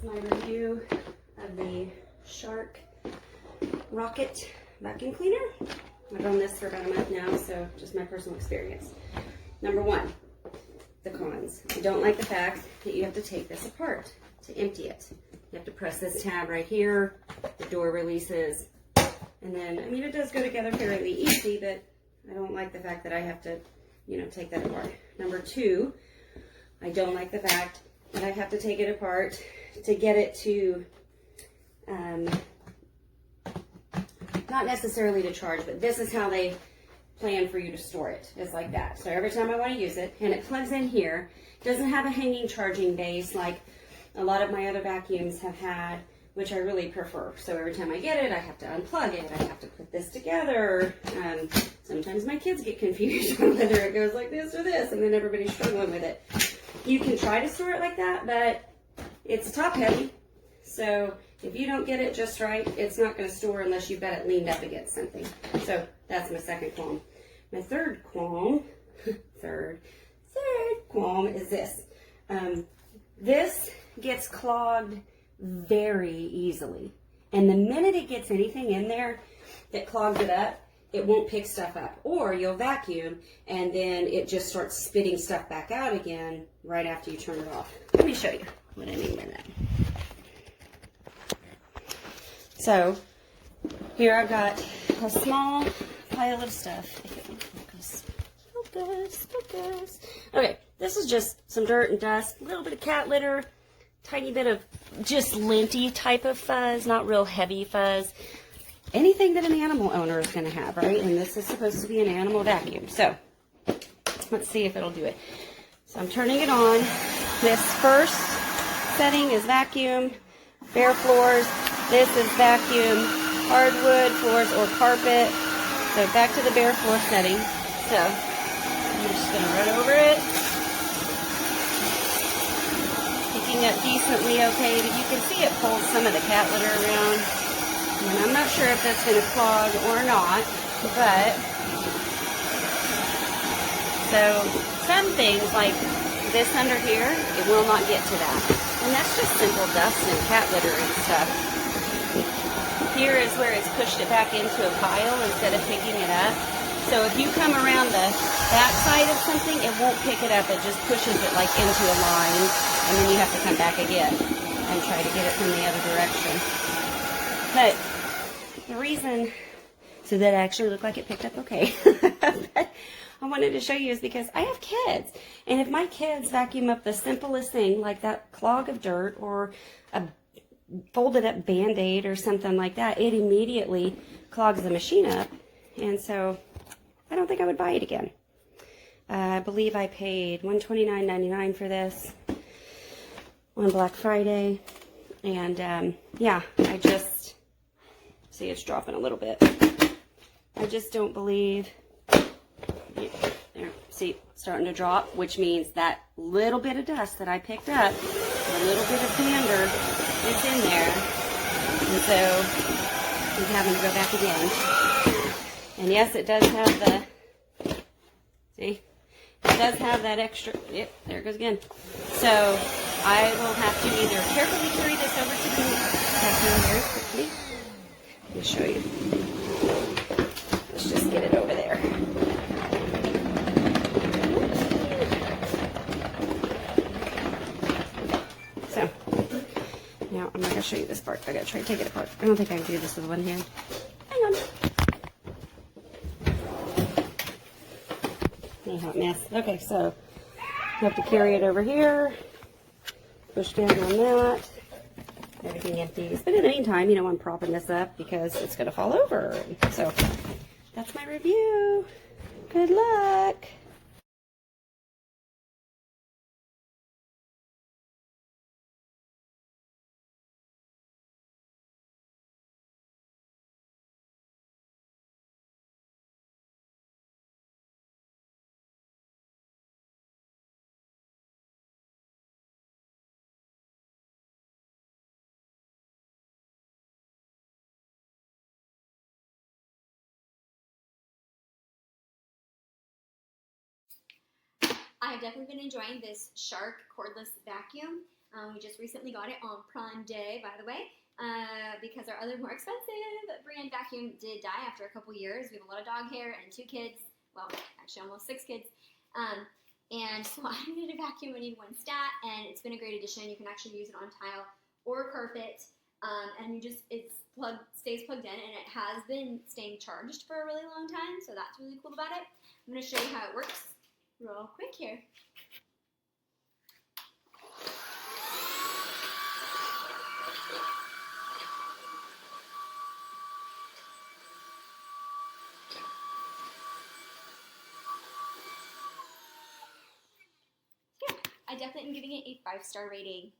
my review of the Shark Rocket vacuum cleaner. I've owned this for about a month now, so just my personal experience. Number one, the cons. I don't like the fact that you have to take this apart to empty it. You have to press this tab right here, the door releases, and then, I mean, it does go together fairly easy, but I don't like the fact that I have to, you know, take that apart. Number two, I don't like the fact that I have to take it apart to get it to, not necessarily to charge, but this is how they plan for you to store it. It's like that. So every time I want to use it, and it plugs in here, it doesn't have a hanging charging base like a lot of my other vacuums have had, which I really prefer. So every time I get it, I have to unplug it. I have to put this together. Sometimes my kids get confused on whether it goes like this or this, and then everybody's struggling with it. You can try to store it like that, but it's top heavy. So if you don't get it just right, it's not going to store unless you've got it leaned up against something. So that's my second qualm. My third qualm, third qualm is this. This gets clogged very easily. And the minute it gets anything in there that clogs it up, it won't pick stuff up. Or you'll vacuum and then it just starts spitting stuff back out again right after you turn it off. Let me show you what I mean by that. So here I've got a small pile of stuff. Focus. Okay, this is just some dirt and dust, a little bit of cat litter, tiny bit of just linty type of fuzz, not real heavy fuzz. Anything that an animal owner is going to have, right? And this is supposed to be an animal vacuum. So let's see if it'll do it. So I'm turning it on. This first setting is vacuum, bare floors. This is vacuum, hardwood floors or carpet. So back to the bare floor setting. So I'm just going to run over it. Picking up decently okay, but you can see it pulls some of the cat litter around. And I'm not sure if that's going to clog or not, but so some things like this under here, it will not get to that. And that's just simple dust and cat litter and stuff. Here is where it's pushed it back into a pile instead of picking it up. So if you come around the back side of something, it won't pick it up. It just pushes it like into a line, and then you have to come back again and try to get it from the other direction. But the reason, so that actually looked like it picked up okay, but I wanted to show you is because I have kids. And if my kids vacuum up the simplest thing, like that clog of dirt or a folded up Band-Aid or something like that, it immediately clogs the machine up. And so I don't think I would buy it again. I believe I paid $129.99 for this on Black Friday. And yeah, I just, see it's dropping a little bit. I just don't believe, there, see, it's starting to drop, which means that little bit of dust that I picked up, a little bit of dander, is in there. And so I'm having to go back again. And yes, it does have the, see, it does have that extra, yep, there it goes again. So I will have to either carefully carry this over to the vacuum very quickly. Let me show you. Let's just get it over there. So now I'm not going to show you this part. I got to try to take it apart. I don't think I can do this with one hand. Hang on. Hot mess. Okay, so you have to carry it over here, push down on that, everything empties. But in the meantime, you know, I'm propping this up because it's going to fall over. So that's my review. Good luck. I have definitely been enjoying this Shark cordless vacuum. We just recently got it on Prime Day, by the way, because our other more expensive brand vacuum did die after a couple years. We have a lot of dog hair and 2 kids. Well, actually almost 6 kids. And so I needed a vacuum. I needed one stat, and it's been a great addition. You can actually use it on tile or carpet, and stays plugged in, and it has been staying charged for a really long time, so that's really cool about it. I'm going to show you how it works real quick here. Yeah, I definitely am giving it a 5-star rating.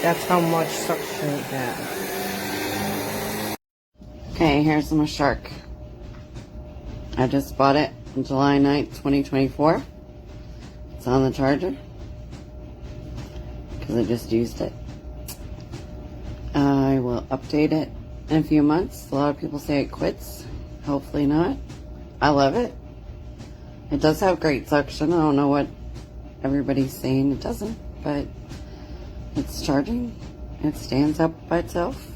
That's how much suction it has. Okay, here's my shark. I just bought it on July 9th, 2024. It's on the charger because I just used it. I will update it in a few months. A lot of people say it quits. Hopefully not. I love it. It does have great suction. I don't know what everybody's saying it doesn't, but it's charging. It stands up by itself.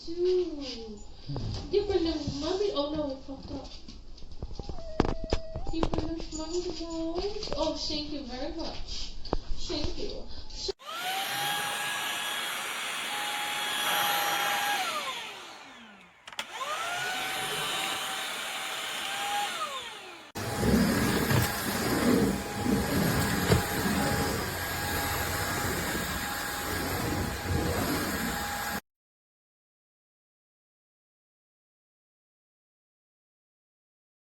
too. You believe mommy? Oh no, it popped up. You believe mommy the most? Oh, thank you very much. Thank you.